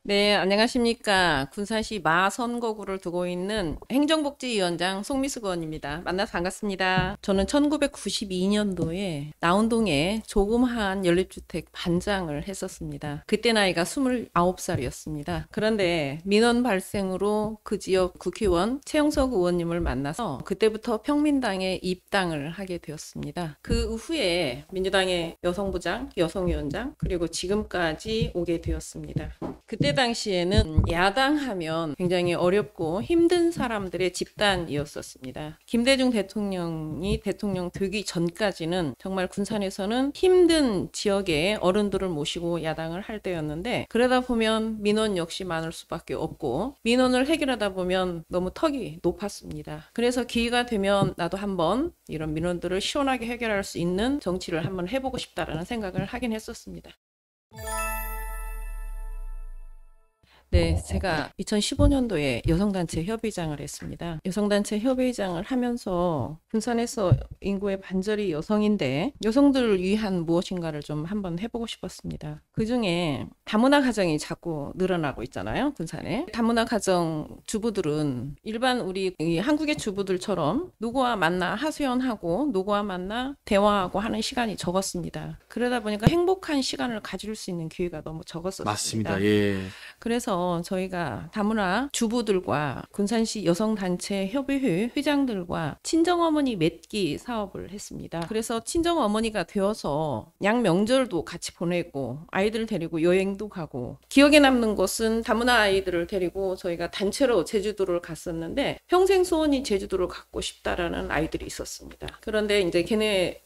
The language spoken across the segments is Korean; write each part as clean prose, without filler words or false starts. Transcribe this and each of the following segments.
네, 안녕하십니까. 군산시 마선거구를 두고 있는 행정복지위원장 송미수 의원입니다. 만나서 반갑습니다. 저는 1992년도에 나운동에 조그마한 연립주택 반장을 했었습니다. 그때 나이가 29살이었습니다. 그런데 민원 발생으로 그 지역 국회의원 최영석 의원님을 만나서 그때부터 평민당에 입당을 하게 되었습니다. 그 후에 민주당의 여성부장, 여성위원장, 그리고 지금까지 오게 되었습니다. 그때 당시에는 야당하면 굉장히 어렵고 힘든 사람들의 집단이었었습니다. 김대중 대통령이 대통령 되기 전까지는 정말 군산에서는 힘든 지역의 어른들을 모시고 야당을 할 때였는데, 그러다 보면 민원 역시 많을 수밖에 없고 민원을 해결하다 보면 너무 턱이 높았습니다. 그래서 기회가 되면 나도 한번 이런 민원들을 시원하게 해결할 수 있는 정치를 한번 해보고 싶다라는 생각을 하긴 했었습니다. 네, 제가 2015년도에 여성단체 협의장을 했습니다. 여성단체 협의장을 하면서 군산에서 인구의 반절이 여성인데 여성들을 위한 무엇인가를 좀 한번 해보고 싶었습니다. 그중에 다문화 가정이 자꾸 늘어나고 있잖아요, 군산에. 다문화 가정 주부들은 일반 우리 이 한국의 주부들처럼 누구와 만나 하소연하고 누구와 만나 대화하고 하는 시간이 적었습니다. 그러다 보니까 행복한 시간을 가질 수 있는 기회가 너무 적었었습니다. 맞습니다. 예. 그래서 저희가 다문화 주부들과 군산시 여성단체 협의회 회장들과 친정어머니 맺기 사업을 했습니다. 그래서 친정어머니가 되어서 양명절도 같이 보내고 아이들 데리고 여행도 가고, 기억에 남는 것은 다문화 아이들을 데리고 저희가 단체로 제주도를 갔었는데 평생 소원이 제주도를 가고 싶다라는 아이들이 있었습니다. 그런데 이제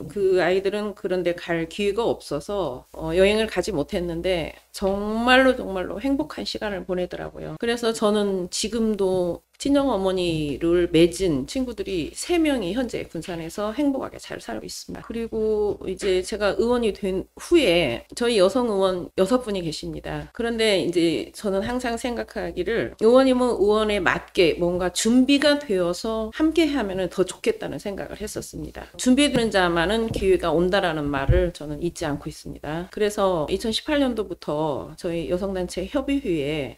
그 아이들은 그런데 갈 기회가 없어서 여행을 가지 못했는데 정말로 행복한 시간을 보내더라고요. 그래서 저는 지금도 친정어머니를 맺은 친구들이 3명이 현재 군산에서 행복하게 잘 살고 있습니다. 그리고 이제 제가 의원이 된 후에 저희 여성 의원 6분이 계십니다. 그런데 이제 저는 항상 생각하기를 의원님은 의원에 맞게 뭔가 준비가 되어서 함께 하면 더 좋겠다는 생각을 했었습니다. 준비되는 자만은 기회가 온다라는 말을 저는 잊지 않고 있습니다. 그래서 2018년도부터 저희 여성단체 협의회에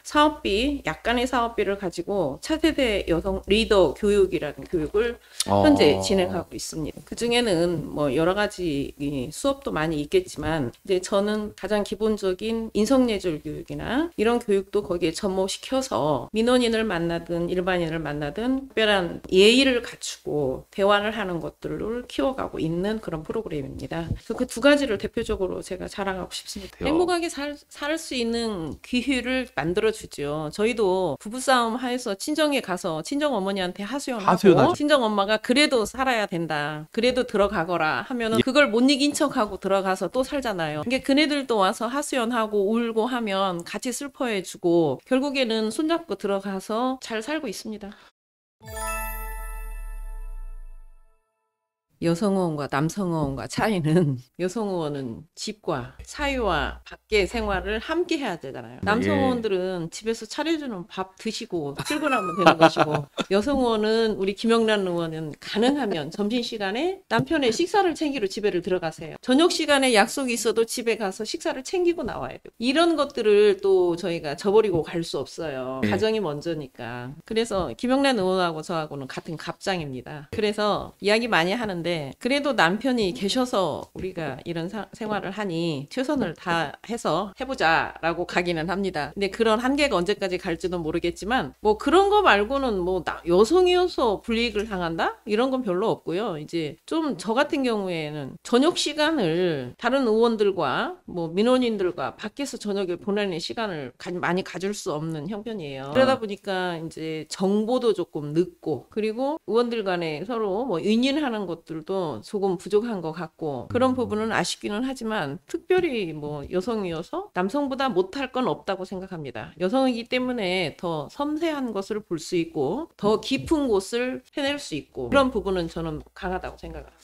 약간의 사업비를 가지고 차세대 여성 리더 교육이라는 교육을 현재 진행하고 있습니다. 그 중에는 뭐 여러 가지 수업도 많이 있겠지만 이제 저는 가장 기본적인 인성예절 교육이나 이런 교육도 거기에 접목시켜서 민원인을 만나든 일반인을 만나든 특별한 예의를 갖추고 대화를 하는 것들을 키워가고 있는 그런 프로그램입니다. 그래서 그 두 가지를 대표적으로 제가 자랑하고 싶습니다. 행복하게 살 수 있는 기회를 만들어주죠. 저희도 부부싸움 하에서 친정에 가서 친정어머니한테 하소연하고 친정엄마가 그래도 살아야 된다, 그래도 들어가거라 하면은 그걸 못 이긴 척하고 들어가서 또 살잖아요. 이게 그네들도 와서 하소연하고 울고 하면 같이 슬퍼해주고 결국에는 손잡고 들어가서 잘 살고 있습니다. 여성의원과 남성의원과 차이는 여성의원은 집과 사유와 밖의 생활을 함께 해야 되잖아요. 남성의원들은 집에서 차려주는 밥 드시고 출근하면 되는 것이고, 여성의원은 우리 김영란 의원은 가능하면 점심시간에 남편의 식사를 챙기러 집에를 들어가세요. 저녁시간에 약속이 있어도 집에 가서 식사를 챙기고 나와야 돼요. 이런 것들을 또 저희가 저버리고 갈 수 없어요. 가정이 먼저니까. 그래서 김영란 의원하고 저하고는 같은 갑장입니다. 그래서 이야기 많이 하는데 그래도 남편이 계셔서 우리가 이런 생활을 하니 최선을 다해서 해보자라고 가기는 합니다. 근데 그런 한계가 언제까지 갈지는 모르겠지만 뭐 그런 거 말고는 뭐 여성이어서 불이익을 당한다? 이런 건 별로 없고요. 이제 좀 저 같은 경우에는 저녁 시간을 다른 의원들과 뭐 민원인들과 밖에서 저녁에 보내는 시간을 많이 가질 수 없는 형편이에요. 그러다 보니까 이제 정보도 조금 늦고, 그리고 의원들 간에 서로 뭐 인연하는 것들도 조금 부족한 것 같고, 그런 부분은 아쉽기는 하지만 특별히 뭐 여성이어서 남성보다 못할 건 없다고 생각합니다. 여성이기 때문에 더 섬세한 것을 볼 수 있고 더 깊은 곳을 해낼 수 있고, 그런 부분은 저는 강하다고 생각합니다.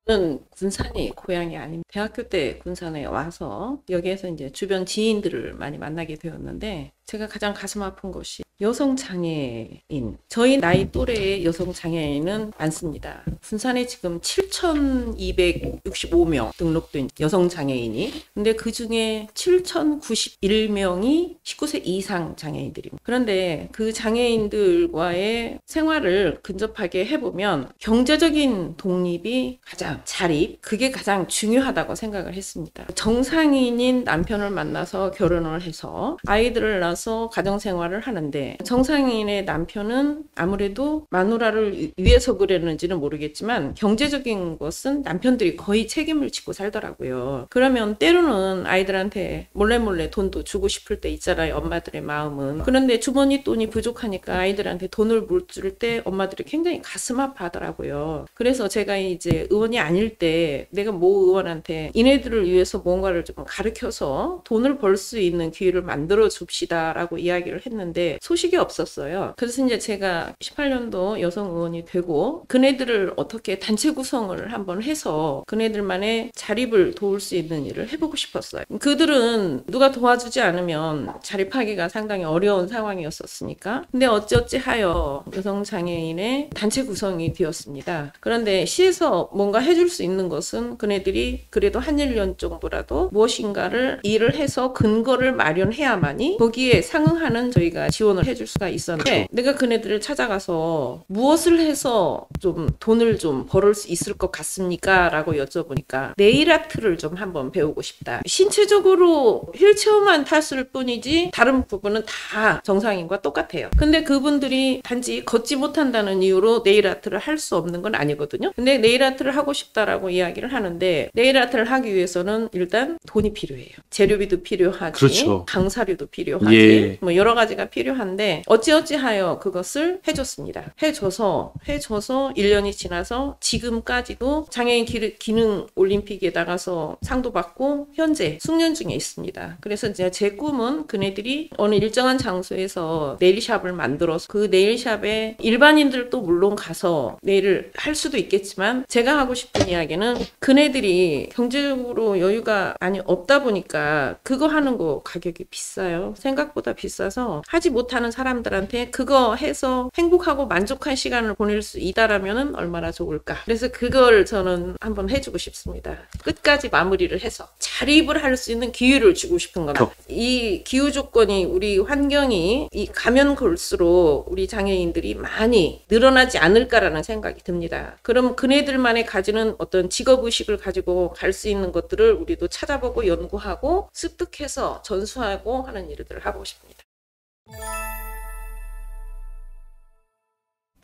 저는 군산이 고향이 아닌 대학교 때 군산에 와서 여기에서 이제 주변 지인들을 많이 만나게 되었는데 제가 가장 가슴 아픈 것이 여성 장애인. 저희 나이 또래의 여성 장애인은 많습니다. 군산에 지금 7,265명 등록된 여성 장애인이. 근데 그 중에 7,091명이 19세 이상 장애인들입니다. 그런데 그 장애인들과의 생활을 근접하게 해보면 경제적인 독립이 가장 자립, 그게 가장 중요하다고 생각을 했습니다. 정상인인 남편을 만나서 결혼을 해서 아이들을 낳아서 가정생활을 하는데 정상인의 남편은 아무래도 마누라를 위해서 그랬는지는 모르겠지만 경제적인 것은 남편들이 거의 책임을 지고 살더라고요. 그러면 때로는 아이들한테 몰래 돈도 주고 싶을 때 있잖아요. 엄마들의 마음은. 그런데 주머니 돈이 부족하니까 아이들한테 돈을 물 줄 때 엄마들이 굉장히 가슴 아파하더라고요. 그래서 제가 이제 의원이 아닐 때 내가 모 의원한테 이네들을 위해서 뭔가를 좀 가르쳐서 돈을 벌 수 있는 기회를 만들어 줍시다라고 이야기를 했는데 소식이 없었어요. 그래서 이제 제가 18년도 여성 의원이 되고 그네들을 어떻게 단체 구성을 한번 해서 그네들만의 자립을 도울 수 있는 일을 해보고 싶었어요. 그들은 누가 도와주지 않으면 자립하기가 상당히 어려운 상황이었었으니까. 근데 어찌어찌 하여 여성 장애인의 단체 구성이 되었습니다. 그런데 시에서 뭔가 해줄 수 있는 것은 그네들이 그래도 한 1년 정도라도 무엇인가를 일을 해서 근거를 마련해야만이 거기에 상응하는 저희가 지원을 해줄 수가 있었는데 내가 그네들을 찾아가서 무엇을 해서 좀 돈을 좀 벌을 수 있을 것 같습니까? 라고 여쭤보니까 네일 아트를 좀 한번 배우고 싶다. 신체적으로 휠체어만 탔을 뿐이지 다른 부분은 다 정상인과 똑같아요. 근데 그분들이 단지 걷지 못한다는 이유로 네일 아트를 할 수 없는 건 아니거든요. 근데 네일 아트를 하고 싶다라고 이야기를 하는데 네일 아트를 하기 위해서는 일단 돈이 필요해요. 재료비도 필요하지. 그렇죠. 강사료도 필요하지. 예. 뭐 여러 가지가 필요한데 어찌어찌하여 그것을 해줬습니다. 해줘서 1년이 지나서 지금까지도 장애인 기능 올림픽에 나가서 상도 받고 현재 숙련 중에 있습니다. 그래서 이제 제 꿈은 그네들이 어느 일정한 장소에서 네일샵을 만들어서 그 네일샵에 일반인들도 물론 가서 네일을 할 수도 있겠지만 제가 하고 싶은 이야기는 그네들이 경제적으로 여유가 많이 없다 보니까 그거 하는 거 가격이 비싸요. 생각보다 비싸서 하지 못하는 사람들한테 그거 해서 행복하고 만족한 시간을 보낼 수 있다라면 얼마나 좋을까. 그래서 그걸 저는 한번 해주고 싶습니다. 끝까지 마무리를 해서 자립을 할 수 있는 기회를 주고 싶은 겁니다. 이 기후 조건이 우리 환경이 가면 갈수록 우리 장애인들이 많이 늘어나지 않을까라는 생각이 듭니다. 그럼 그네들만의 가지는 어떤 직업의식을 가지고 갈 수 있는 것들을 우리도 찾아보고 연구하고 습득해서 전수하고 하는 일들을 하고 싶습니다.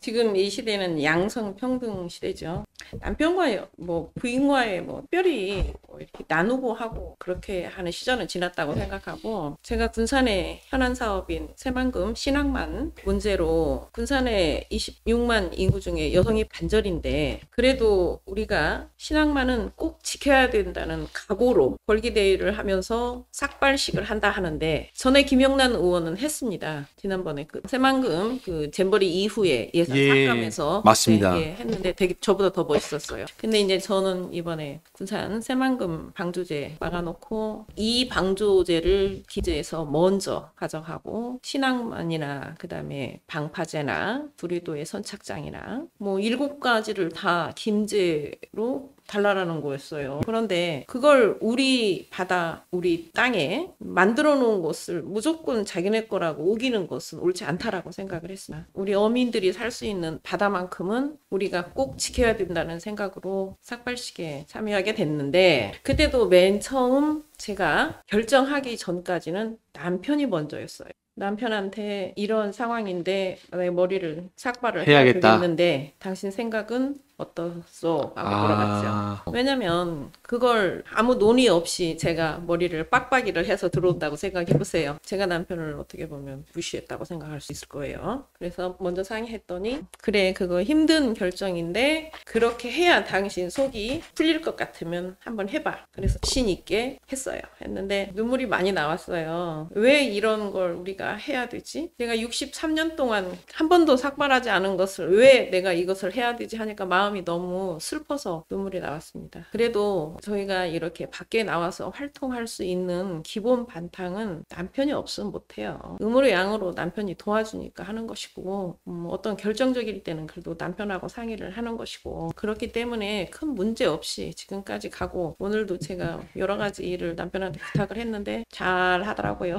지금 이 시대는 양성평등 시대죠. 남편과의 부인과의 특별히 이렇게 나누고 하고 그렇게 하는 시절은 지났다고 생각하고 제가 군산의 현안 사업인 새만금 신학만 문제로 군산의 26만 인구 중에 여성이 반절인데 그래도 우리가 신학만은 꼭 지켜야 된다는 각오로 벌기대회를 하면서 삭발식을 한다 하는데 전에 김영란 의원은 했습니다. 지난번에 그 새만금 그 잼버리 이후에 예산 삭감해서 맞습니다. 했는데 되게 저보다 더 멋있었어요. 근데 이제 저는 이번에 군산 새만금 방조제 막아놓고 이 방조제를 기재해서 먼저 가져가고 신앙만이나 그다음에 방파제나 두리도의 선착장이나 7가지를 다 김제로 달라라는 거였어요. 그런데 그걸 우리 바다, 우리 땅에 만들어 놓은 것을 무조건 자기네 거라고 우기는 것은 옳지 않다라고 생각을 했습니다. 우리 어민들이 살 수 있는 바다만큼은 우리가 꼭 지켜야 된다는 생각으로 삭발식에 참여하게 됐는데 그때도 맨 처음 제가 결정하기 전까지는 남편이 먼저였어요. 남편한테 이런 상황인데 내 머리를 삭발을 해야 되겠는데 당신 생각은 어떻소? 하고 물어봤죠. 왜냐면 그걸 아무 논의 없이 제가 머리를 빡빡이를 해서 들어온다고 생각해보세요. 제가 남편을 어떻게 보면 무시했다고 생각할 수 있을 거예요. 그래서 먼저 상의했더니 그래 그거 힘든 결정인데 그렇게 해야 당신 속이 풀릴 것 같으면 한번 해봐. 그래서 신 있게 했어요. 했는데 눈물이 많이 나왔어요. 왜 이런 걸 우리가 해야 되지? 내가 63년 동안 한 번도 삭발하지 않은 것을 왜 내가 이것을 해야 되지 하니까 마음이 마음이 너무 슬퍼서 눈물이 나왔습니다. 그래도 저희가 이렇게 밖에 나와서 활동할 수 있는 기본 반탕은 남편이 없으면 못해요. 음으로 양으로 남편이 도와주니까 하는 것이고 어떤 결정적일 때는 그래도 남편하고 상의를 하는 것이고 그렇기 때문에 큰 문제 없이 지금까지 가고 오늘도 제가 여러 가지 일을 남편한테 부탁을 했는데 잘 하더라고요.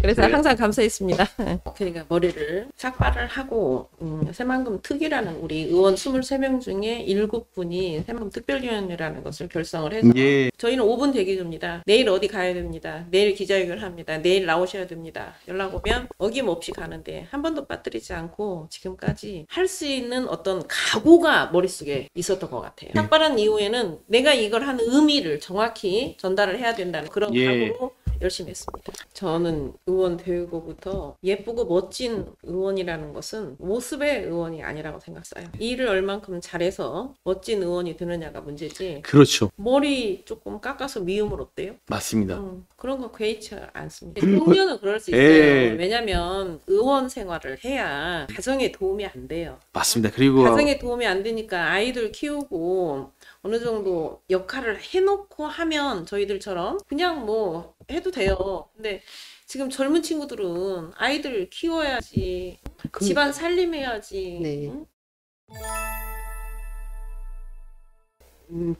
그래서 항상 감사했습니다. 그러니까 머리를 삭발을 하고 새만금 특위라는 우리 의원 23명 중에 7분이 새만금 특별위원회라는 것을 결성을 해서 예. 저희는 5분 대기 줍니다. 내일 어디 가야 됩니다. 내일 기자회견 합니다. 내일 나오셔야 됩니다. 연락 오면 어김없이 가는데 한 번도 빠뜨리지 않고 지금까지 할 수 있는 어떤 각오가 머릿속에 있었던 것 같아요. 삭발한 이후에는 내가 이걸 하는 의미를 정확히 전달을 해야 된다는 그런 예. 각오로 열심히 했습니다. 저는 의원 되고부터 예쁘고 멋진 의원이라는 것은 모습의 의원이 아니라고 생각해요. 일을 얼만큼 잘해서 멋진 의원이 되느냐가 문제지. 그렇죠. 머리 조금 깎아서 미움을 어때요? 맞습니다. 그런 거 괴이치 않습니다. 청년은 그럴 수 있어요. 예. 왜냐면 의원 생활을 해야 가정에 도움이 안 돼요. 맞습니다. 그리고 가정에 도움이 안 되니까 아이들 키우고 어느 정도 역할을 해놓고 하면 저희들처럼 그냥 뭐 해도 돼요. 근데 지금 젊은 친구들은 아이들 키워야지, 집안 살림해야지. 네. 응?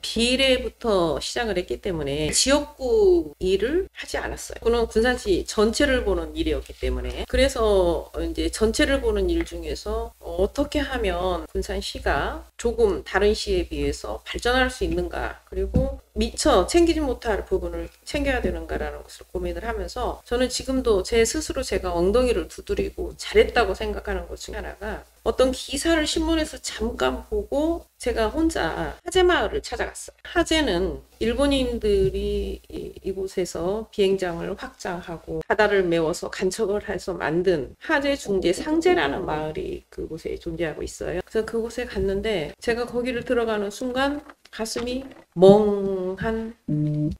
비례부터 시작을 했기 때문에 지역구 일을 하지 않았어요. 그는 군산시 전체를 보는 일이었기 때문에 그래서 이제 전체를 보는 일 중에서 어떻게 하면 군산시가 조금 다른 시에 비해서 발전할 수 있는가 그리고 미처 챙기지 못할 부분을 챙겨야 되는가라는 것을 고민을 하면서 저는 지금도 제 스스로 제가 엉덩이를 두드리고 잘했다고 생각하는 것 중에 하나가 어떤 기사를 신문에서 잠깐 보고 제가 혼자 하제마을을 찾아갔어요. 하제는 일본인들이 이곳에서 비행장을 확장하고 바다를 메워서 간척을 해서 만든 하제 중제 상제라는 마을이 그곳에 존재하고 있어요. 그래서 그곳에 갔는데 제가 거기를 들어가는 순간 가슴이 멍한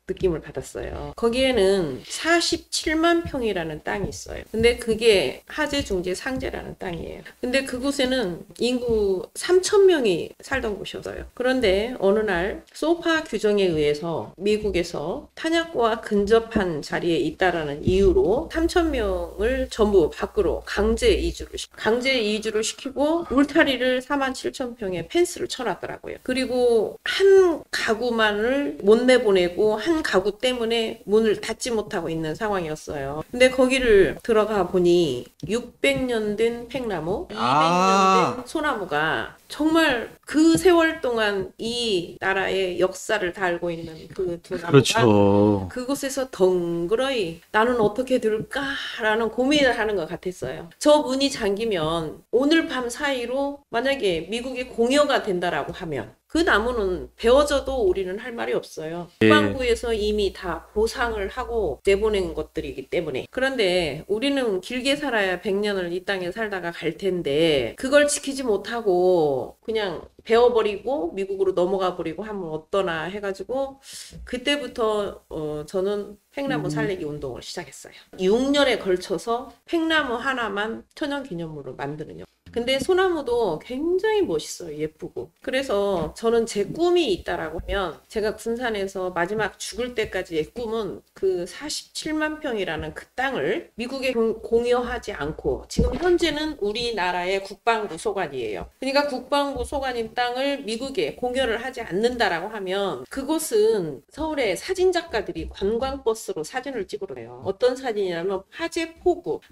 느낌을 받았어요. 거기에는 47만 평이라는 땅이 있어요. 근데 그게 하제 중제 상제라는 땅이에요. 근데 그곳에는 인구 3,000명이 살던 곳이었어요. 그런데 어느 날 소파 규정에 의해서 미국에서 탄약고와 근접한 자리에 있다라는 이유로 3,000명을 전부 밖으로 강제 이주를 시키고 울타리를 47,000평의 펜스를 쳐놨더라고요. 그리고 한 가구만을 못 내보내고 한 가구 때문에 문을 닫지 못하고 있는 상황이었어요. 근데 거기를 들어가 보니 600년 된 팽나무, 200년 된 소나무가 정말 그 세월 동안 이 나라의 역사를 다 알고 있는 그 두 나무가 그렇죠. 그곳에서 덩그러이 나는 어떻게 될까라는 고민을 하는 것 같았어요. 저 문이 잠기면 오늘 밤 사이로 만약에 미국의 공여가 된다라고 하면 그 나무는 베어져도 우리는 할 말이 없어요. 국방부에서 이미 다 보상을 하고 내보낸 것들이기 때문에. 그런데 우리는 길게 살아야 100년을 이 땅에 살다가 갈 텐데 그걸 지키지 못하고 그냥 베어버리고 미국으로 넘어가 버리고 하면 어떠나 해가지고 그때부터 저는 팽나무 살리기 운동을 시작했어요. 6년에 걸쳐서 팽나무 하나만 천연기념물로 만드는요. 근데 소나무도 굉장히 멋있어요. 예쁘고. 그래서 저는 제 꿈이 있다라고 하면 제가 군산에서 마지막 죽을 때까지의 꿈은 그 47만 평이라는 그 땅을 미국에 공여하지 않고 지금 현재는 우리나라의 국방부 소관이에요. 그러니까 국방부 소관인 땅을 미국에 공여를 하지 않는다라고 하면 그곳은 서울의 사진작가들이 관광버스로 사진을 찍으러 가요. 어떤 사진이냐면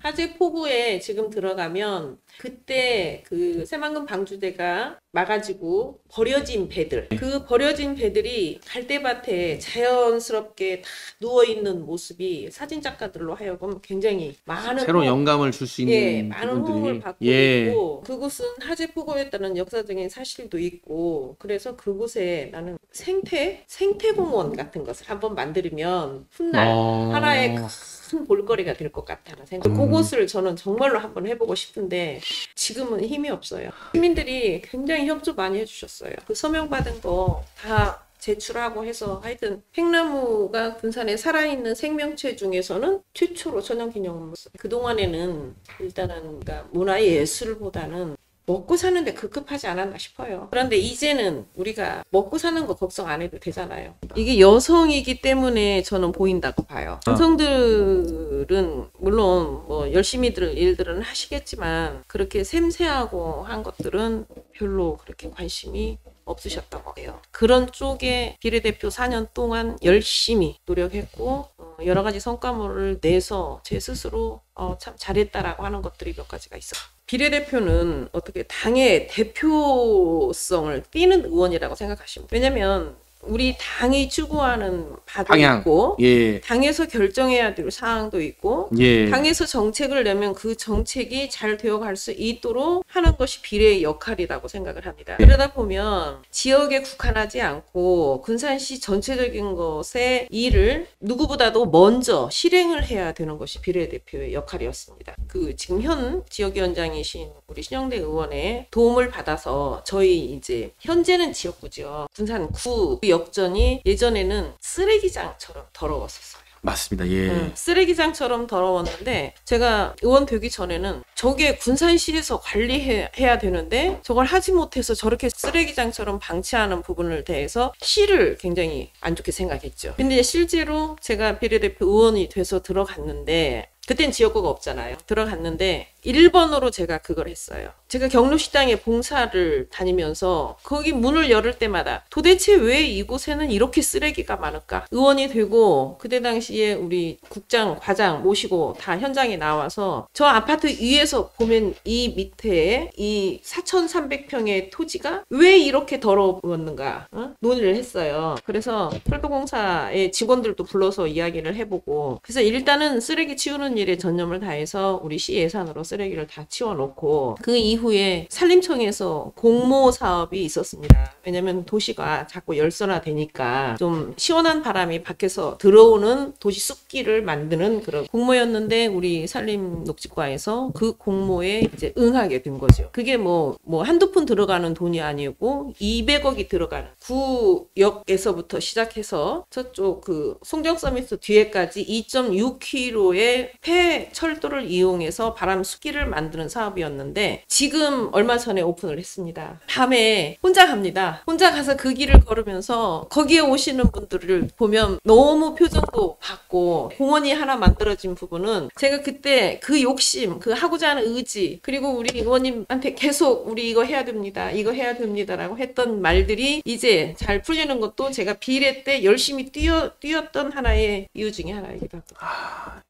하제포구에 지금 들어가면 그때 그 새만금 방주대가 막아지고 버려진 배들, 그 버려진 배들이 갈대밭에 자연스럽게 다 누워있는 모습이 사진작가들로 하여금 굉장히 많은 새로운 영감을 줄 수 있는 많은 부분들이. 호응을 받고 있고 그곳은 하제포구였다는 역사적인 사실도 있고 그래서 그곳에 나는 생태공원 같은 것을 한번 만들면 훗날 하나의 큰 볼거리가 될 것 같다는 생각. 그곳을 저는 정말로 한번 해보고 싶은데 지금은 힘이 없어요. 시민들이 굉장히 협조 많이 해주셨어요. 그 서명 받은 거 다 제출하고 해서 하여튼 팽나무가 군산에 살아있는 생명체 중에서는 최초로 천연기념물. 그동안에는 일단은 그러니까 문화예술보다는 먹고 사는데 급급하지 않았나 싶어요. 그런데 이제는 우리가 먹고 사는 거 걱정 안 해도 되잖아요. 이게 여성이기 때문에 저는 보인다고 봐요. 남성들은 물론 뭐 열심히들 일들은 하시겠지만 그렇게 셈세하고 한 것들은 별로 그렇게 관심이 없으셨다고 해요. 그런 쪽에 비례대표 4년 동안 열심히 노력했고 여러 가지 성과물을 내서 제 스스로 참 잘했다라고 하는 것들이 몇 가지가 있어요. 비례대표는 어떻게 당의 대표성을 띠는 의원이라고 생각하시면 돼요. 왜냐면 우리 당이 추구하는 바도 방향. 있고 예. 당에서 결정해야 될 사항도 있고 예. 당에서 정책을 내면 그 정책이 잘 되어갈 수 있도록 하는 것이 비례의 역할이라고 생각을 합니다. 그러다 보면 지역에 국한하지 않고 군산시 전체적인 것의 일을 누구보다도 먼저 실행을 해야 되는 것이 비례대표의 역할이었습니다. 그 지금 현 지역위원장이신 우리 신영대 의원의 도움을 받아서 저희 이제 현재는 지역구죠. 군산구 역전이 예전에는 쓰레기장처럼 더러웠었어요. 맞습니다. 예. 쓰레기장처럼 더러웠는데 제가 의원 되기 전에는 저게 군산시에서 관리해야 되는데 저걸 하지 못해서 저렇게 쓰레기장처럼 방치하는 부분을 대해서 시를 굉장히 안 좋게 생각했죠. 근데 실제로 제가 비례대표 의원이 돼서 들어갔는데 그땐 지역구가 없잖아요. 들어갔는데 1번으로 제가 그걸 했어요. 제가 경로식당에 봉사를 다니면서 거기 문을 열을 때마다 도대체 왜 이곳에는 이렇게 쓰레기가 많을까? 의원이 되고 그때 당시에 우리 국장, 과장 모시고 다 현장에 나와서 저 아파트 위에서 보면 이 밑에 이 4,300평의 토지가 왜 이렇게 더러웠는가 논의를 했어요. 그래서 철도공사의 직원들도 불러서 이야기를 해보고 그래서 일단은 쓰레기 치우는 일에 전념을 다해서 우리 시 예산으로 쓰레기를 다 치워놓고 그 이후에 산림청에서 공모 사업이 있었습니다. 왜냐면 도시가 자꾸 열선화되니까 좀 시원한 바람이 밖에서 들어오는 도시 숲길을 만드는 그런 공모였는데 우리 산림녹지과에서 그 공모에 이제 응하게 된 거죠. 그게 뭐 한두 푼 들어가는 돈이 아니고 200억이 들어가는 구역에서부터 시작해서 저쪽 그 송정서미트 뒤에까지 2.6km의 폐철도를 이용해서 바람 숲길을 만드는 사업이었는데 지금 얼마 전에 오픈을 했습니다. 밤에 혼자 갑니다. 혼자 가서 그 길을 걸으면서 거기에 오시는 분들을 보면 너무 표정도 밝고 공원이 하나 만들어진 부분은 제가 그때 그 욕심, 그 하고자 하는 의지 그리고 우리 의원님한테 계속 우리 이거 해야 됩니다. 이거 해야 됩니다라고 했던 말들이 이제 잘 풀리는 것도 제가 비례 때 열심히 뛰었던 하나의 이유 중에 하나이기도 합니다.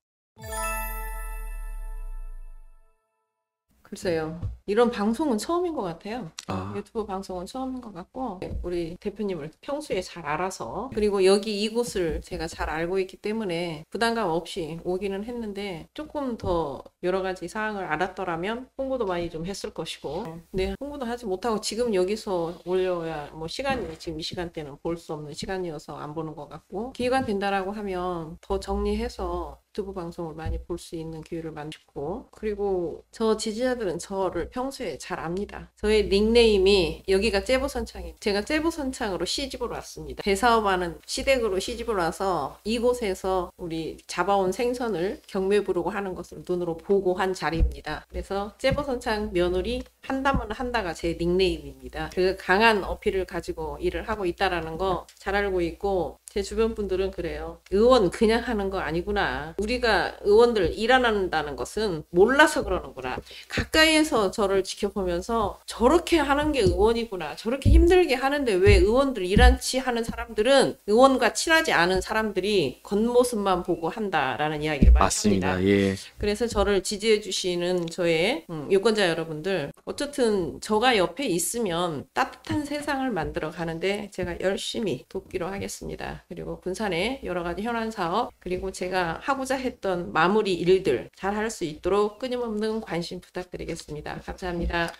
글쎄요. 이런 방송은 처음인 것 같아요. 유튜브 방송은 처음인 것 같고 우리 대표님을 평소에 잘 알아서 그리고 여기 이곳을 제가 잘 알고 있기 때문에 부담감 없이 오기는 했는데 조금 더 여러 가지 사항을 알았더라면 홍보도 많이 좀 했을 것이고 근데 홍보도 하지 못하고 지금 여기서 올려야 뭐 시간이 지금 이 시간대는 볼 수 없는 시간이어서 안 보는 것 같고 기회가 된다라고 하면 더 정리해서 유튜브 방송을 많이 볼 수 있는 기회를 만들고 그리고 저 지지자들은 저를 평소에 잘 압니다. 저의 닉네임이 여기가 째보선창입니다. 제가 째보선창으로 시집을 왔습니다. 대사업하는 시댁으로 시집을 와서 이곳에서 우리 잡아온 생선을 경매 부르고 하는 것을 눈으로 보고 한 자리입니다. 그래서 째보선창 며느리 한다면 한다가 제 닉네임입니다. 그 강한 어필을 가지고 일을 하고 있다라는 거 잘 알고 있고 제 주변 분들은 그래요. 의원 그냥 하는 거 아니구나. 우리가 의원들 일 안 한다는 것은 몰라서 그러는구나. 가까이에서 저를 지켜보면서 저렇게 하는 게 의원이구나. 저렇게 힘들게 하는데 왜 의원들 일한치 하는 사람들은 의원과 친하지 않은 사람들이 겉모습만 보고 한다라는 이야기를 많이 맞습니다. 합니다. 예. 그래서 저를 지지해 주시는 저의 유권자 여러분들 어쨌든 저가 옆에 있으면 따뜻한 세상을 만들어 가는데 제가 열심히 돕기로 하겠습니다. 그리고 군산의 여러 가지 현안 사업 그리고 제가 하고자 했던 마무리 일들 잘 할 수 있도록 끊임없는 관심 부탁드리겠습니다. 감사합니다.